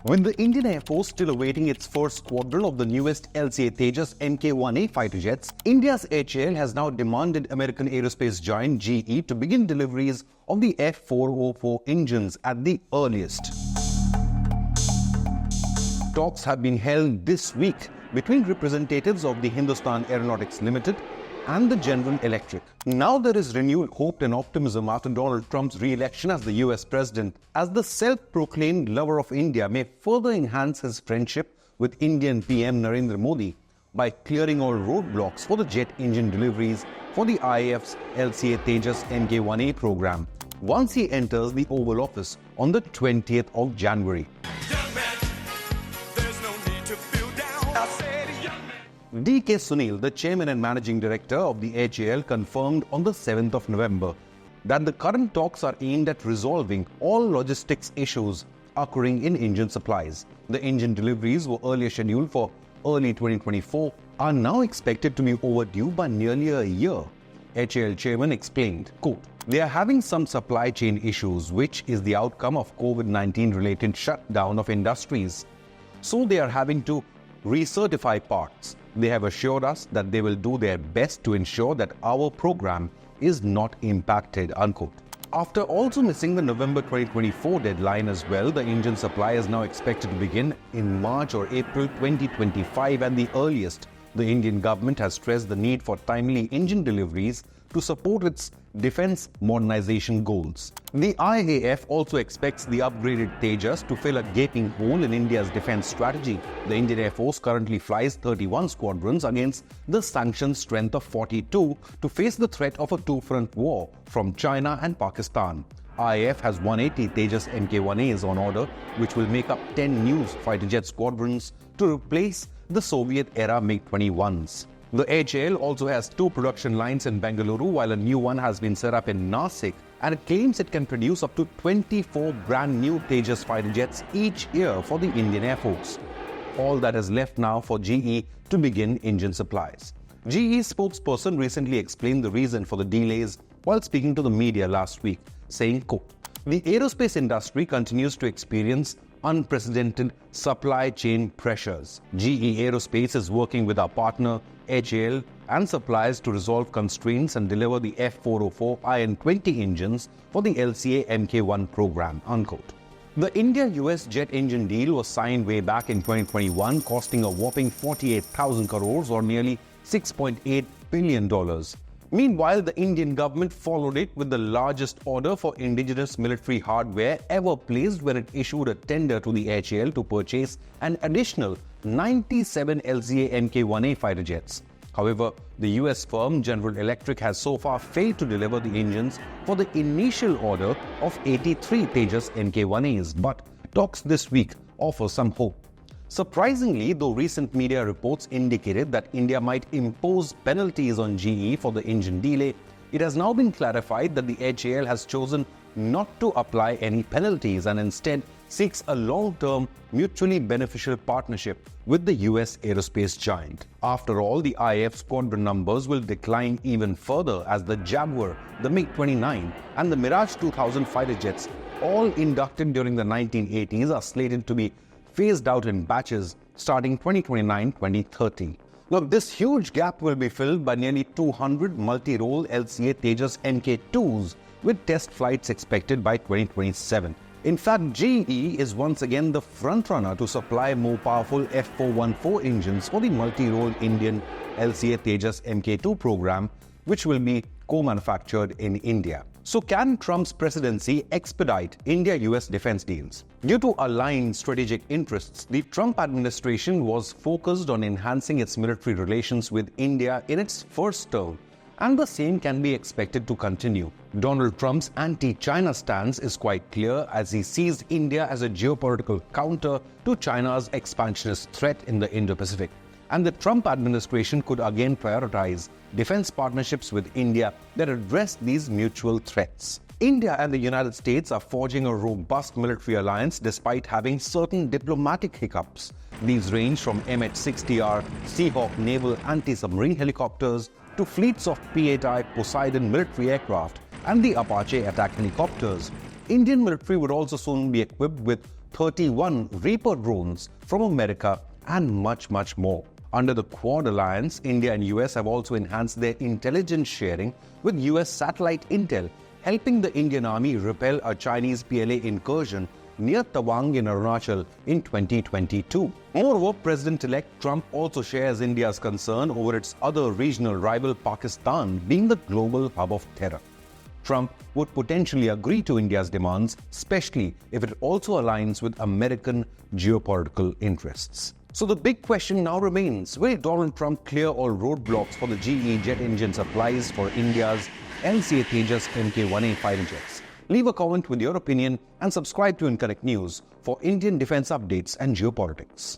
With the Indian Air Force still awaiting its first squadron of the newest LCA Tejas Mk1A fighter jets, India's HAL has now demanded American aerospace giant GE to begin deliveries of the F404 engines at the earliest. Talks have been held this week between representatives of the Hindustan Aeronautics Limited and the General Electric. Now there is renewed hope and optimism after Donald Trump's re-election as the US president, as the self-proclaimed lover of India may further enhance his friendship with Indian PM Narendra Modi by clearing all roadblocks for the jet engine deliveries for the IAF's LCA Tejas Mk1A program once he enters the Oval Office on the 20th of January. D.K. Sunil, the chairman and managing director of the HAL, confirmed on the 7th of November that the current talks are aimed at resolving all logistics issues occurring in engine supplies. The engine deliveries were earlier scheduled for early 2024 are now expected to be overdue by nearly a year. HAL chairman explained, quote, "They are having some supply chain issues, which is the outcome of COVID-19 related shutdown of industries. So they are having to recertify parts. They have assured us that they will do their best to ensure that our program is not impacted," unquote. After also missing the November 2024 deadline as well, the engine supply is now expected to begin in March or April 2025 at the earliest. The Indian government has stressed the need for timely engine deliveries to support its defense modernization goals. The IAF also expects the upgraded Tejas to fill a gaping hole in India's defense strategy. The Indian Air Force currently flies 31 squadrons against the sanctioned strength of 42 to face the threat of a two-front war from China and Pakistan. IAF has 180 Tejas Mk1As on order, which will make up 10 new fighter jet squadrons to replace the Soviet-era MiG-21s. The HAL also has 2 production lines in Bengaluru, while a new one has been set up in Nasik, and it claims it can produce up to 24 brand new Tejas fighter jets each year for the Indian Air Force. All that is left now for GE to begin engine supplies. GE's spokesperson recently explained the reason for the delays while speaking to the media last week, saying, quote, "The aerospace industry continues to experience unprecedented supply chain pressures. GE Aerospace is working with our partner HAL and suppliers to resolve constraints and deliver the F404 IN-20 engines for the LCA Mk1 program," unquote. The India-US jet engine deal was signed way back in 2021, costing a whopping 48,000 crores or nearly $6.8 billion. Meanwhile, the Indian government followed it with the largest order for indigenous military hardware ever placed when it issued a tender to the HAL to purchase an additional 97 LCA Mk1A fighter jets. However, the US firm General Electric has so far failed to deliver the engines for the initial order of 83 Tejas Mk1As, but talks this week offer some hope. Surprisingly, though recent media reports indicated that India might impose penalties on GE for the engine delay, it has now been clarified that the HAL has chosen not to apply any penalties and instead seeks a long-term, mutually beneficial partnership with the US aerospace giant. After all, the IAF squadron numbers will decline even further as the Jaguar, the MiG-29 and the Mirage 2000 fighter jets, all inducted during the 1980s, are slated to be phased out in batches starting 2029-2030. Now, this huge gap will be filled by nearly 200 multi-role LCA Tejas Mk2s, with test flights expected by 2027. In fact, GE is once again the frontrunner to supply more powerful F414 engines for the multi-role Indian LCA Tejas Mk2 program, which will be co-manufactured in India. So can Trump's presidency expedite India-US defense deals? Due to aligned strategic interests, the Trump administration was focused on enhancing its military relations with India in its first term, and the same can be expected to continue. Donald Trump's anti-China stance is quite clear, as he sees India as a geopolitical counter to China's expansionist threat in the Indo-Pacific. And the Trump administration could again prioritize defense partnerships with India that address these mutual threats. India and the United States are forging a robust military alliance despite having certain diplomatic hiccups. These range from MH-60R Seahawk naval anti-submarine helicopters to fleets of P-8I Poseidon military aircraft and the Apache attack helicopters. Indian military would also soon be equipped with 31 Reaper drones from America, and much, much more. Under the Quad alliance, India and US have also enhanced their intelligence sharing with US satellite intel, helping the Indian Army repel a Chinese PLA incursion near Tawang in Arunachal in 2022. Moreover, President-elect Trump also shares India's concern over its other regional rival Pakistan being the global hub of terror. Trump would potentially agree to India's demands, especially if it also aligns with American geopolitical interests. So the big question now remains, will Donald Trump clear all roadblocks for the GE jet engine supplies for India's LCA Tejas Mk1A fighter jets? Leave a comment with your opinion and subscribe to Inconnect News for Indian defense updates and geopolitics.